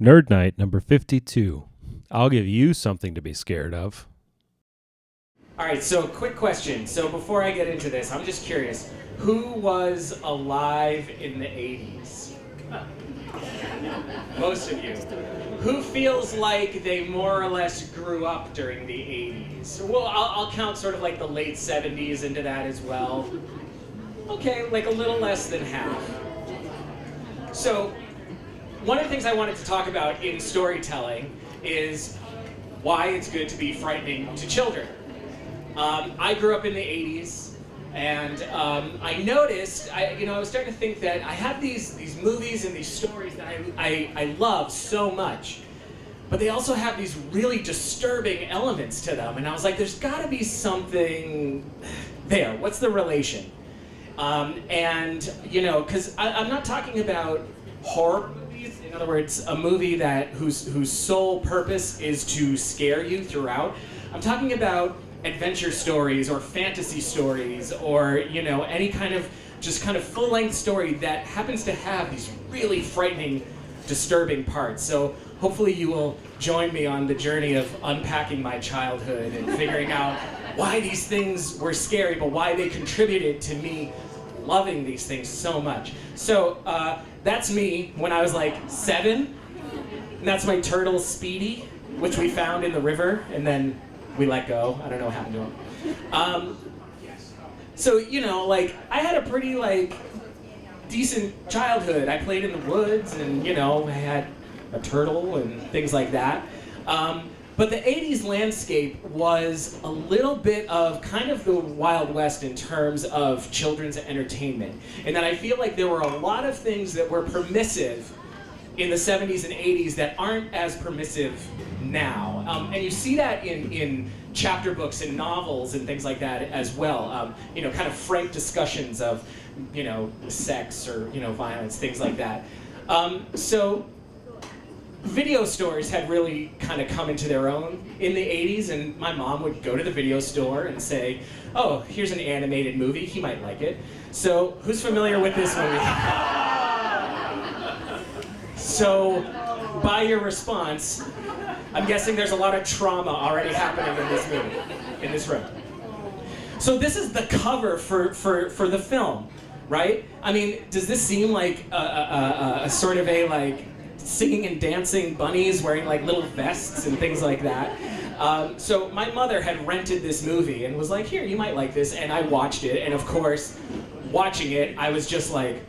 Nerd Night number 52. I'll give you something to be scared of. All right, so quick question. So before I get into this, I'm just curious. Who was alive in the 80s? Most of you. Who feels like they more or less grew up during the 80s? Well, I'll count sort of like the late 70s into that as well. Okay, like a little less than half. So one of the things I wanted to talk about in storytelling is why it's good to be frightening to children. I grew up in the 80s, and I noticed, I was starting to think that I have these movies and these stories that I love so much, but they also have these really disturbing elements to them, and I was like, there's got to be something there. What's the relation? Because I'm not talking about horror movies. In other words, a movie whose sole purpose is to scare you throughout. I'm talking about adventure stories or fantasy stories or any kind of full-length story that happens to have these really frightening, disturbing parts. So hopefully you will join me on the journey of unpacking my childhood and figuring out why these things were scary, but why they contributed to me loving these things so much. So that's me when I was like 7, and that's my turtle Speedy, which we found in the river, and then we let go. I don't know what happened to him. So I had a pretty decent childhood. I played in the woods, and I had a turtle and things like that. But the 80s landscape was a little bit of kind of the Wild West in terms of children's entertainment. And that I feel like there were a lot of things that were permissive in the 70s and 80s that aren't as permissive now. And you see that in chapter books and novels and things like that as well. Kind of frank discussions of, sex or, violence, things like that. So video stores had really kind of come into their own in the 80s, and my mom would go to the video store and say, oh, here's an animated movie, he might like it. So who's familiar with this movie? So by your response, I'm guessing there's a lot of trauma already happening in this movie, in this room. So this is the cover for the film, right? I mean, does this seem like a sort of a singing and dancing bunnies wearing little vests and things like that? So my mother had rented this movie and was like, here, you might like this, and I watched it, and of course, watching it, I was just like...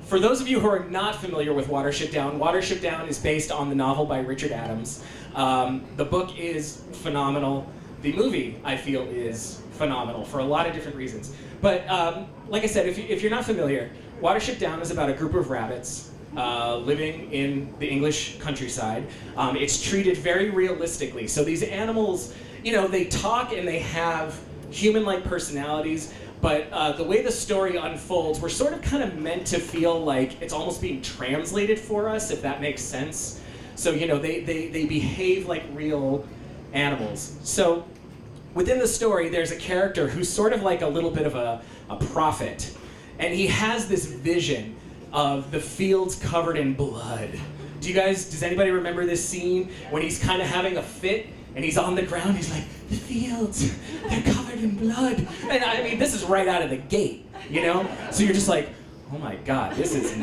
For those of you who are not familiar with Watership Down, Watership Down is based on the novel by Richard Adams. The book is phenomenal. The movie, I feel, is phenomenal for a lot of different reasons. But like I said, if you're not familiar, Watership Down is about a group of rabbits living in the English countryside. It's treated very realistically. So these animals, they talk and they have human-like personalities, but the way the story unfolds, we're sort of kind of meant to feel like it's almost being translated for us, if that makes sense. So, they behave like real animals. So within the story, there's a character who's sort of like a little bit of a prophet. And he has this vision of the fields covered in blood. Does anybody remember this scene when he's kind of having a fit and he's on the ground, he's like, the fields, they're covered in blood. And I mean, this is right out of the gate, So you're just like, oh my God, this is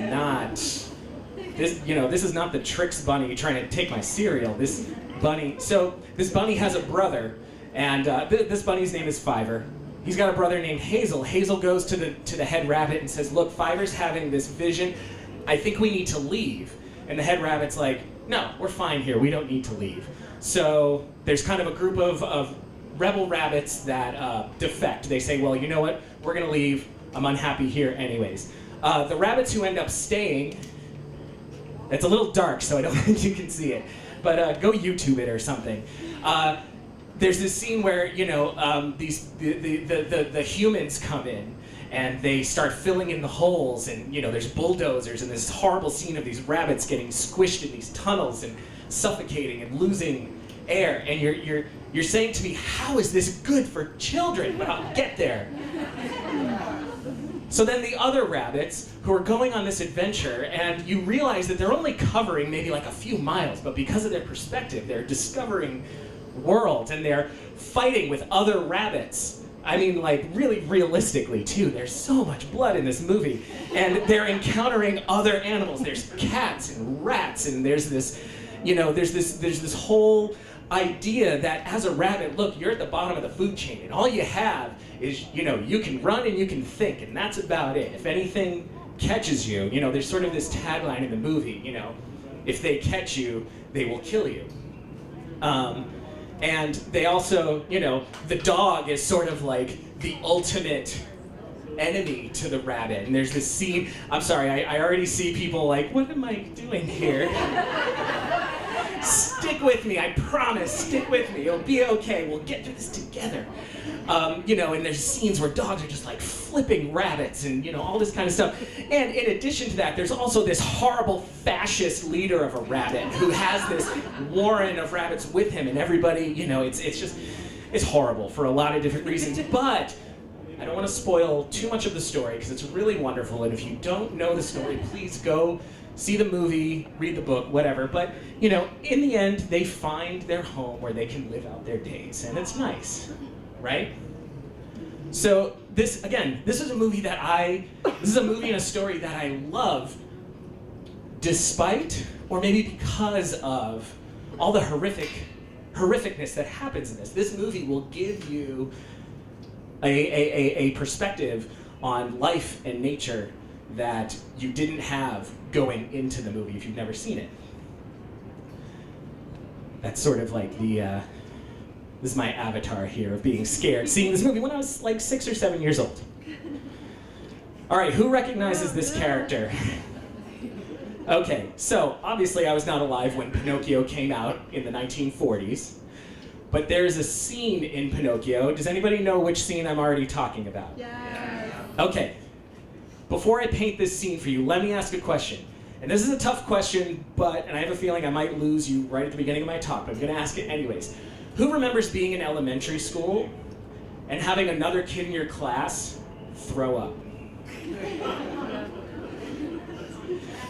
not the Trix bunny trying to take my cereal. This bunny has a brother, and this bunny's name is Fiver. He's got a brother named Hazel. Hazel goes to the head rabbit and says, look, Fiver's having this vision. I think we need to leave. And the head rabbit's like, no, we're fine here. We don't need to leave. So there's kind of a group of rebel rabbits that defect. They say, well, you know what? We're going to leave. I'm unhappy here anyways. The rabbits who end up staying, it's a little dark, so I don't think you can see it. But go YouTube it or something. There's this scene where the humans come in and they start filling in the holes, and there's bulldozers, and this horrible scene of these rabbits getting squished in these tunnels and suffocating and losing air. And you're saying to me, how is this good for children? But I'll get there. So then the other rabbits who are going on this adventure, and you realize that they're only covering maybe like a few miles, but because of their perspective, they're discovering worlds and they're fighting with other rabbits. I mean, like really realistically too. There's so much blood in this movie, and they're encountering other animals. There's cats and rats, and there's this, there's this whole idea that as a rabbit, look, you're at the bottom of the food chain, and all you have is, you can run and you can think, and that's about it. If anything catches you, there's sort of this tagline in the movie, if they catch you, they will kill you. And they also, the dog is sort of like the ultimate enemy to the rabbit. And there's this scene, I'm sorry, I already see people like, what am I doing here? Stick with me, I promise, stick with me. It'll be okay, we'll get through this together. And there's scenes where dogs are just like flipping rabbits and, all this kind of stuff. And in addition to that, there's also this horrible fascist leader of a rabbit who has this warren of rabbits with him, and everybody, it's horrible for a lot of different reasons. But I don't want to spoil too much of the story because it's really wonderful, and if you don't know the story, please go see the movie, read the book, whatever. But, in the end, they find their home where they can live out their days, and it's nice, right? So this is a movie and a story that I love, despite, or maybe because of, all the horrificness that happens in this. This movie will give you a perspective on life and nature that you didn't have going into the movie if you've never seen it. That's sort of like this is my avatar here of being scared, seeing this movie when I was like 6 or 7 years old. All right, who recognizes this character? Okay, so obviously I was not alive when Pinocchio came out in the 1940s, but there's a scene in Pinocchio. Does anybody know which scene I'm already talking about? Yeah. Okay. Before I paint this scene for you, let me ask a question. And this is a tough question, and I have a feeling I might lose you right at the beginning of my talk, but I'm going to ask it anyways. Who remembers being in elementary school and having another kid in your class throw up?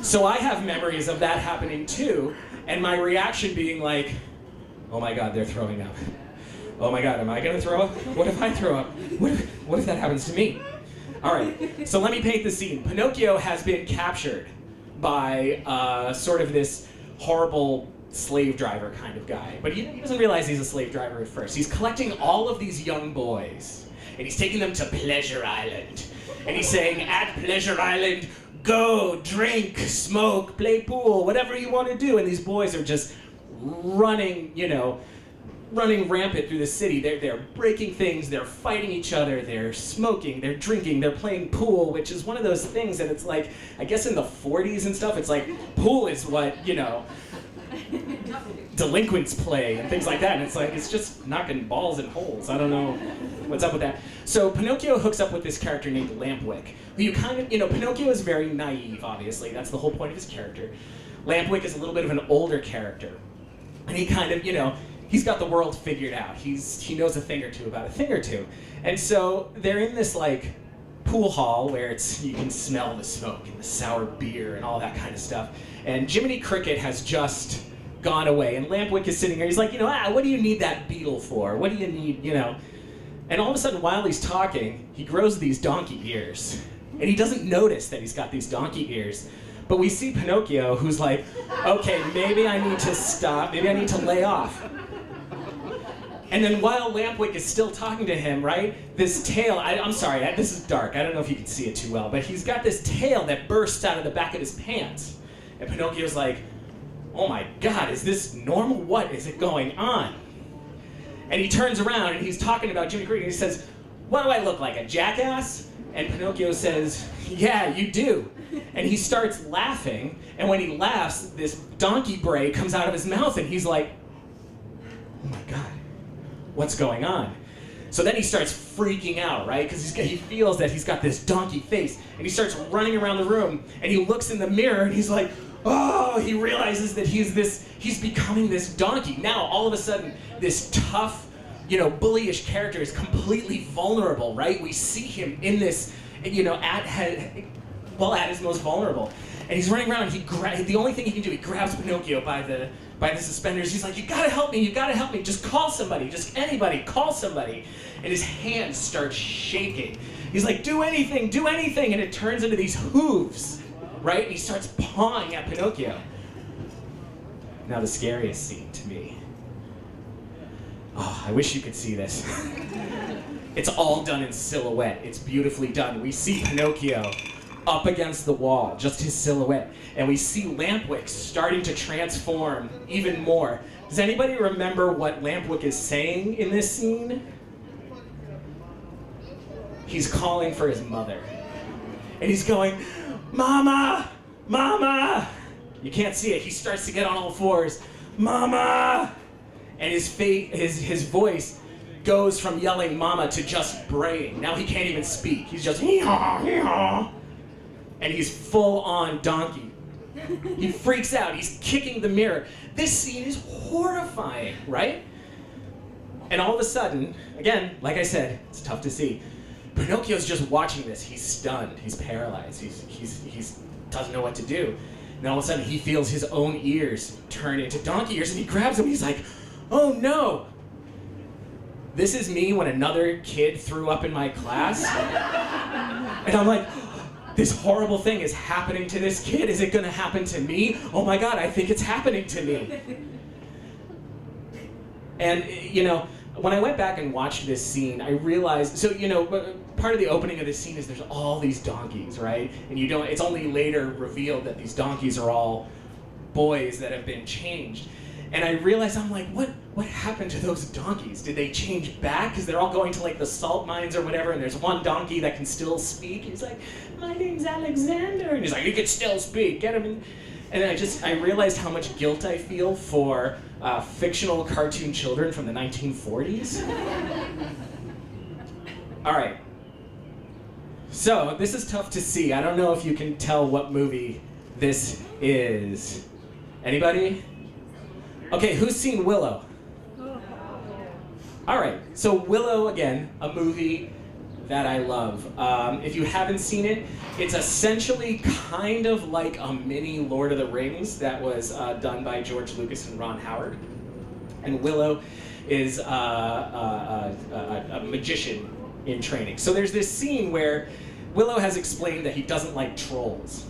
So I have memories of that happening too, and my reaction being like, oh my God, they're throwing up. Oh my God, am I going to throw up? What if I throw up? What if that happens to me? All right, so let me paint the scene. Pinocchio has been captured by sort of this horrible slave driver kind of guy. But he doesn't realize he's a slave driver at first. He's collecting all of these young boys, and he's taking them to Pleasure Island. And he's saying, at Pleasure Island, go, drink, smoke, play pool, whatever you want to do. And these boys are just running rampant through the city. They're breaking things, they're fighting each other, they're smoking, they're drinking, they're playing pool, which is one of those things that it's like, I guess in the 40s and stuff, it's like, pool is what, delinquents play and things like that. And it's like, it's just knocking balls in holes. I don't know what's up with that. So Pinocchio hooks up with this character named Lampwick, who you kind of, Pinocchio is very naive, obviously. That's the whole point of his character. Lampwick is a little bit of an older character. And he kind of, he's got the world figured out. He knows a thing or two about a thing or two. And so they're in this like pool hall where you can smell the smoke and the sour beer and all that kind of stuff. And Jiminy Cricket has just gone away, and Lampwick is sitting here. He's like, what do you need that beetle for? What do you need, And all of a sudden, while he's talking, he grows these donkey ears. And he doesn't notice that he's got these donkey ears. But we see Pinocchio, who's like, okay, maybe I need to stop. Maybe I need to lay off. And then while Lampwick is still talking to him, right, this tail, I'm sorry, this is dark. I don't know if you can see it too well, but he's got this tail that bursts out of the back of his pants. And Pinocchio's like, oh my God, is this normal? What is it going on? And he turns around and he's talking about Jiminy Cricket and he says, what do I look like, a jackass? And Pinocchio says, yeah, you do. And he starts laughing, and when he laughs, this donkey bray comes out of his mouth, and he's like, oh my God, what's going on? So then he starts freaking out, right? Because he feels that he's got this donkey face, and he starts running around the room, and he looks in the mirror, and he's like, oh, he realizes that he's becoming this donkey. Now, all of a sudden, this tough, bullyish character is completely vulnerable, right? We see him in this, at his most vulnerable. And he's running around, and the only thing he can do, he grabs Pinocchio by the suspenders. He's like, you gotta help me, just call somebody, just anybody, call somebody. And his hands start shaking. He's like, do anything, and it turns into these hooves, right? And he starts pawing at Pinocchio. Now the scariest scene to me. Oh, I wish you could see this. It's all done in silhouette. It's beautifully done. We see Pinocchio up against the wall, just his silhouette. And we see Lampwick starting to transform even more. Does anybody remember what Lampwick is saying in this scene? He's calling for his mother. And he's going, Mama! Mama! You can't see it. He starts to get on all fours. Mama! And his voice goes from yelling mama to just braying. Now he can't even speak. He's just hee-haw, hee-haw. And he's full on donkey. He freaks out. He's kicking the mirror. This scene is horrifying, right? And all of a sudden, again, like I said, it's tough to see. Pinocchio's just watching this. He's stunned. He's paralyzed. He's doesn't know what to do. And all of a sudden, he feels his own ears turn into donkey ears, and he grabs them. He's like, "Oh no! This is me when another kid threw up in my class." And I'm like, this horrible thing is happening to this kid. Is it going to happen to me? Oh my God, I think it's happening to me. And, when I went back and watched this scene, I realized, part of the opening of this scene is there's all these donkeys, right? And it's only later revealed that these donkeys are all boys that have been changed. And I realized, I'm like, what happened to those donkeys? Did they change back? Because they're all going to the salt mines or whatever, and there's one donkey that can still speak. He's like, my name's Alexander. And he's like, you can still speak, get him in. And I realized how much guilt I feel for fictional cartoon children from the 1940s. All right. So, this is tough to see. I don't know if you can tell what movie this is. Anybody? Okay, who's seen Willow? All right, so Willow, again, a movie that I love. If you haven't seen it, it's essentially kind of like a mini Lord of the Rings that was done by George Lucas and Ron Howard. And Willow is a magician in training. So there's this scene where Willow has explained that he doesn't like trolls.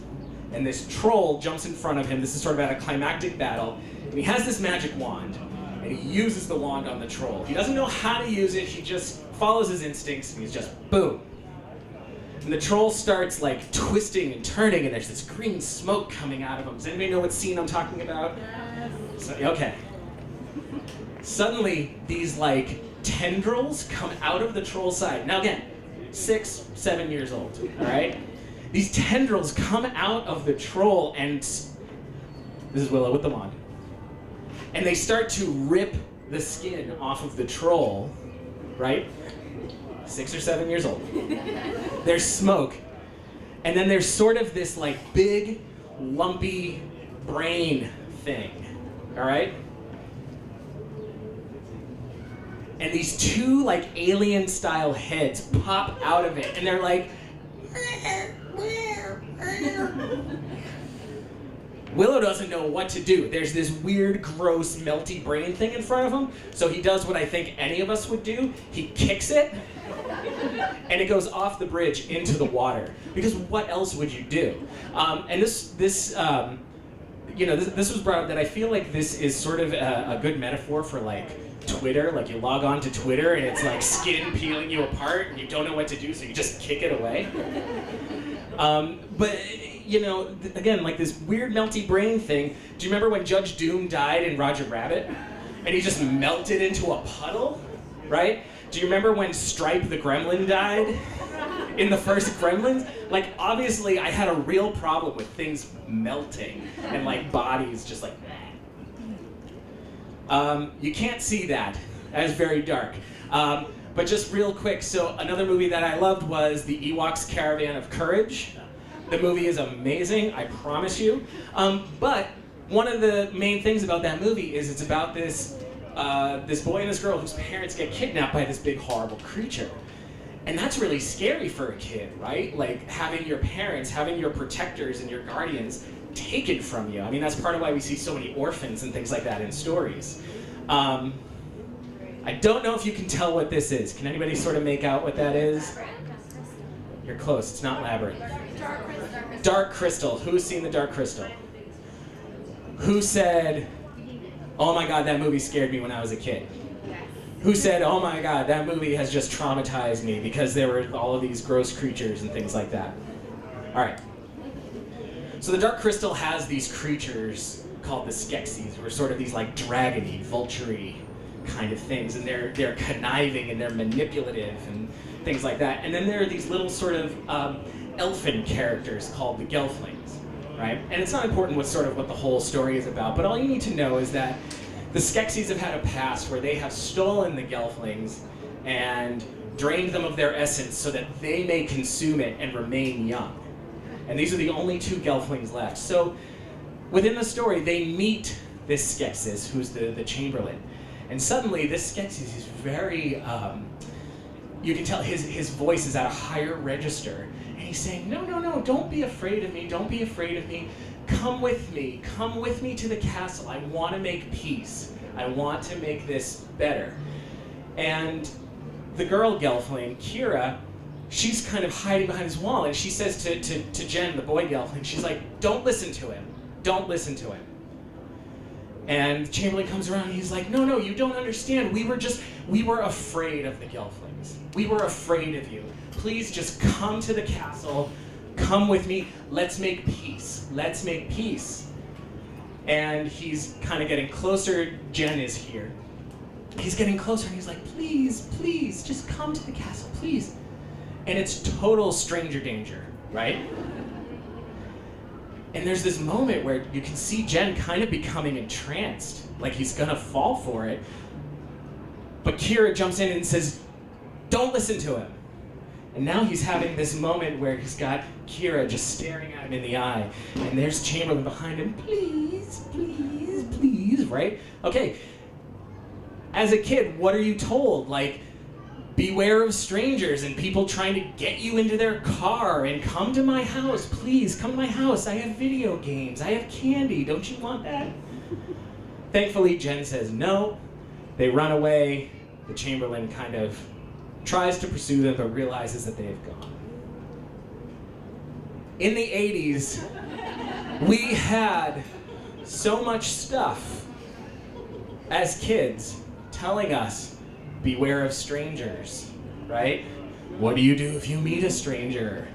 And this troll jumps in front of him. This is sort of at a climactic battle. And he has this magic wand, and he uses the wand on the troll. He doesn't know how to use it, he just follows his instincts, and he's just boom. And the troll starts twisting and turning, and there's this green smoke coming out of him. Does anybody know what scene I'm talking about? Yes. So, okay. Suddenly, these tendrils come out of the troll's side. Now again, 6, 7 years old, all right? These tendrils come out of the troll, and this is Willow with the wand. And they start to rip the skin off of the troll, right? 6 or 7 years old. There's smoke. And then there's sort of this big, lumpy brain thing, all right? And these two alien-style heads pop out of it, and they're like, Willow doesn't know what to do. There's this weird, gross, melty brain thing in front of him, so he does what I think any of us would do. He kicks it, and it goes off the bridge into the water. Because what else would you do? And this was brought up that I feel like this is sort of a good metaphor for Twitter. You log on to Twitter, and it's skin peeling you apart, and you don't know what to do, so you just kick it away. But again, this weird melty brain thing. Do you remember when Judge Doom died in Roger Rabbit? And he just melted into a puddle, right? Do you remember when Stripe the Gremlin died in the first Gremlins? Obviously, I had a real problem with things melting and bodies just you can't see that. That is very dark. But just real quick, so another movie that I loved was The Ewoks Caravan of Courage. The movie is amazing, I promise you. But one of the main things about that movie is it's about this this boy and this girl whose parents get kidnapped by this big horrible creature. And that's really scary for a kid, right? Like having your parents, having your protectors and your guardians taken from you. I mean, that's part of why we see so many orphans and things like that in stories. I don't know if you can tell what this is. Can anybody sort of make out what that is? You're close. It's not Labyrinth. Dark Crystal. Who's seen the Dark Crystal? Who said, oh my God, that movie scared me when I was a kid? Who said, oh my God, that movie has just traumatized me because there were all of these gross creatures and things like that? All right. So the Dark Crystal has these creatures called the Skeksis, who are sort of these like dragony, vulture-y kind of things, and they're conniving and they're manipulative and things like that. And then there are these little sort of elfin characters called the Gelflings, right? And it's not important what the whole story is about, but all you need to know is that the Skeksis have had a past where they have stolen the Gelflings and drained them of their essence so that they may consume it and remain young. And these are the only two Gelflings left. So within the story, they meet this Skeksis, who's the Chamberlain. And suddenly, this Skeksis is very, you can tell his voice is at a higher register. And he's saying, no, don't be afraid of me, don't be afraid of me. Come with me to the castle. I want to make peace. I want to make this better. And the girl Gelfling, Kira, she's kind of hiding behind his wall, and she says to Jen, the boy Gelfling, she's like, don't listen to him. Don't listen to him. And Chamberlain comes around and he's like, no, you don't understand. We were afraid of the Gelflings. We were afraid of you. Please just come to the castle. Come with me. Let's make peace. Let's make peace. And he's kind of getting closer. Jen is here. He's getting closer and he's like, please, just come to the castle, please. And it's total stranger danger, right? And there's this moment where you can see Jen kind of becoming entranced, like he's gonna fall for it. But Kira jumps in and says, don't listen to him. And now he's having this moment where he's got Kira just staring at him in the eye, and there's Chamberlain behind him, please, right? Okay, as a kid, what are you told? Like, beware of strangers and people trying to get you into their car, and come to my house, please, come to my house. I have video games, I have candy, don't you want that? Thankfully, Jen says no. They run away. The Chamberlain kind of tries to pursue them, but realizes that they have gone. In the 80s, we had so much stuff as kids telling us, beware of strangers, right? What do you do if you meet a stranger?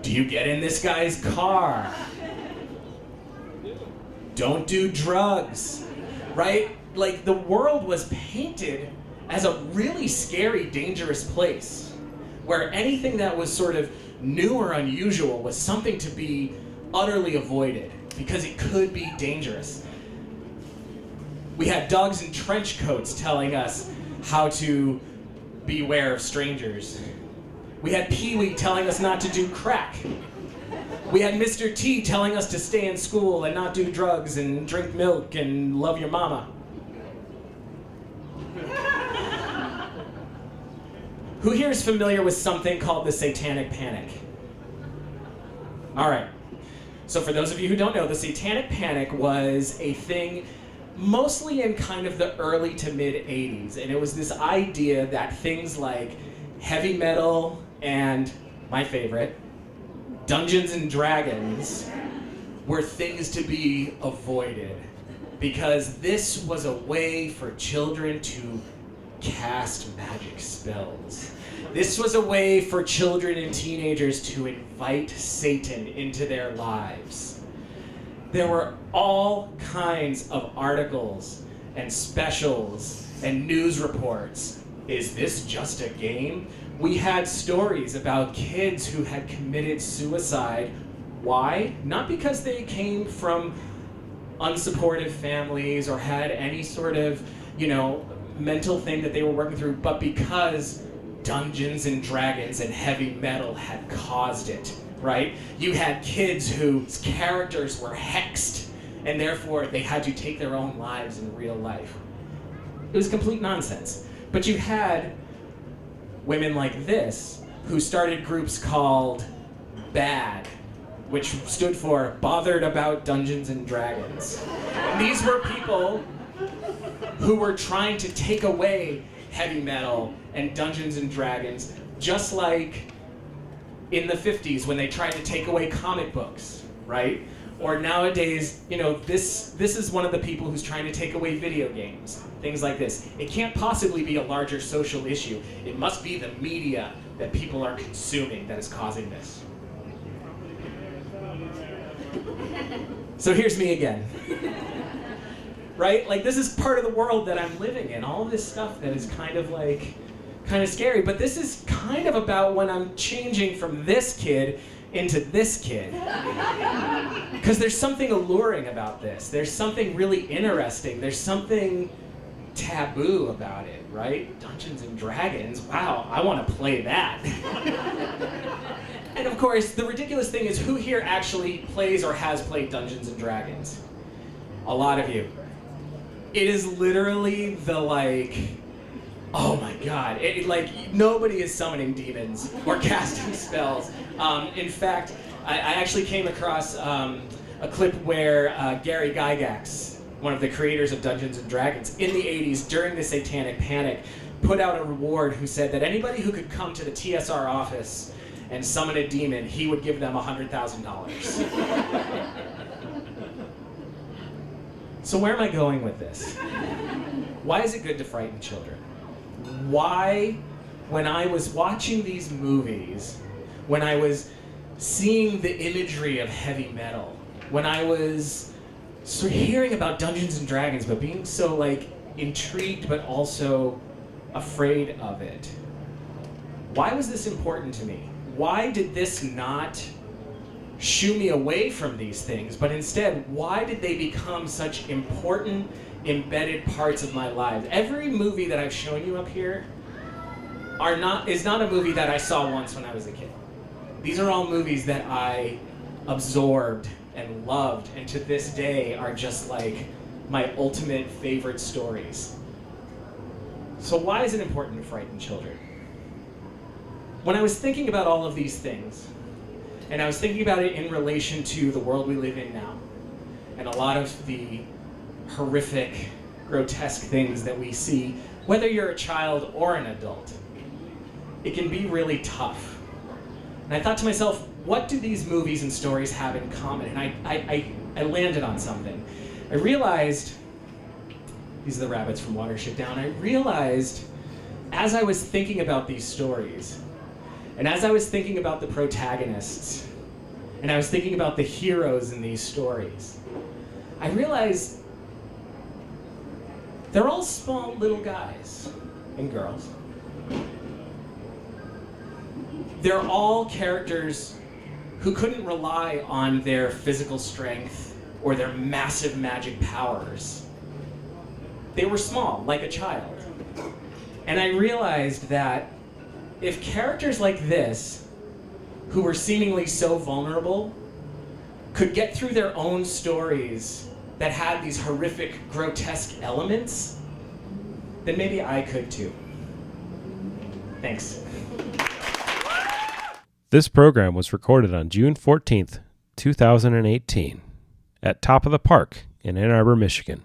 Do you get in this guy's car? Don't do drugs, right? Like, the world was painted as a really scary, dangerous place where anything that was sort of new or unusual was something to be utterly avoided because it could be dangerous. We had dogs in trench coats telling us how to beware of strangers. We had Pee-wee telling us not to do crack. We had Mr. T telling us to stay in school and not do drugs and drink milk and love your mama. Who here is familiar with something called the Satanic Panic? All right. So for those of you who don't know, the Satanic Panic was a thing mostly in kind of the early to mid 80s. And it was this idea that things like heavy metal and, my favorite, Dungeons and Dragons were things to be avoided. Because this was a way for children to cast magic spells. This was a way for children and teenagers to invite Satan into their lives. There were all kinds of articles and specials and news reports. Is this just a game? We had stories about kids who had committed suicide. Why? Not because they came from unsupportive families or had any sort of, mental thing that they were working through, but because Dungeons and Dragons and heavy metal had caused it, right? You had kids whose characters were hexed, and therefore they had to take their own lives in real life. It was complete nonsense. But you had women like this who started groups called BAD, which stood for Bothered About Dungeons and Dragons. And these were people who were trying to take away heavy metal and Dungeons and Dragons, just like in the 50s when they tried to take away comic books, right? Or nowadays, this is one of the people who's trying to take away video games, things like this. It can't possibly be a larger social issue. It must be the media that people are consuming that is causing this. So here's me again. Right? Like, this is part of the world that I'm living in. All this stuff that is kind of scary. But this is kind of about when I'm changing from this kid into this kid. Because there's something alluring about this. There's something really interesting. There's something taboo about it, right? Dungeons and Dragons. Wow, I want to play that. And of course, the ridiculous thing is, who here actually plays or has played Dungeons and Dragons? A lot of you. It is literally the oh my god, nobody is summoning demons or casting spells. In fact, I actually came across a clip where Gary Gygax, one of the creators of Dungeons and Dragons, in the 80s, during the Satanic Panic, put out a reward who said that anybody who could come to the TSR office and summon a demon, he would give them $100,000. So where am I going with this? Why is it good to frighten children? Why, when I was watching these movies, when I was seeing the imagery of heavy metal, when I was sort of hearing about Dungeons and Dragons, but being so intrigued but also afraid of it, why was this important to me? Why did this not shoo me away from these things, but instead, why did they become such important, embedded parts of my life? Every movie that I've shown you up here is not a movie that I saw once when I was a kid. These are all movies that I absorbed and loved, and to this day are just my ultimate favorite stories. So why is it important to frighten children? When I was thinking about all of these things, and I was thinking about it in relation to the world we live in now, and a lot of the horrific, grotesque things that we see, whether you're a child or an adult, it can be really tough. And I thought to myself, what do these movies and stories have in common? And I landed on something. I realized, these are the rabbits from Watership Down, I realized as I was thinking about these stories, and as I was thinking about the protagonists, and I was thinking about the heroes in these stories, I realized they're all small little guys and girls. They're all characters who couldn't rely on their physical strength or their massive magic powers. They were small, like a child. And I realized that if characters like this, who were seemingly so vulnerable, could get through their own stories that had these horrific, grotesque elements, then maybe I could too. Thanks. This program was recorded on June 14th, 2018, at Top of the Park in Ann Arbor, Michigan.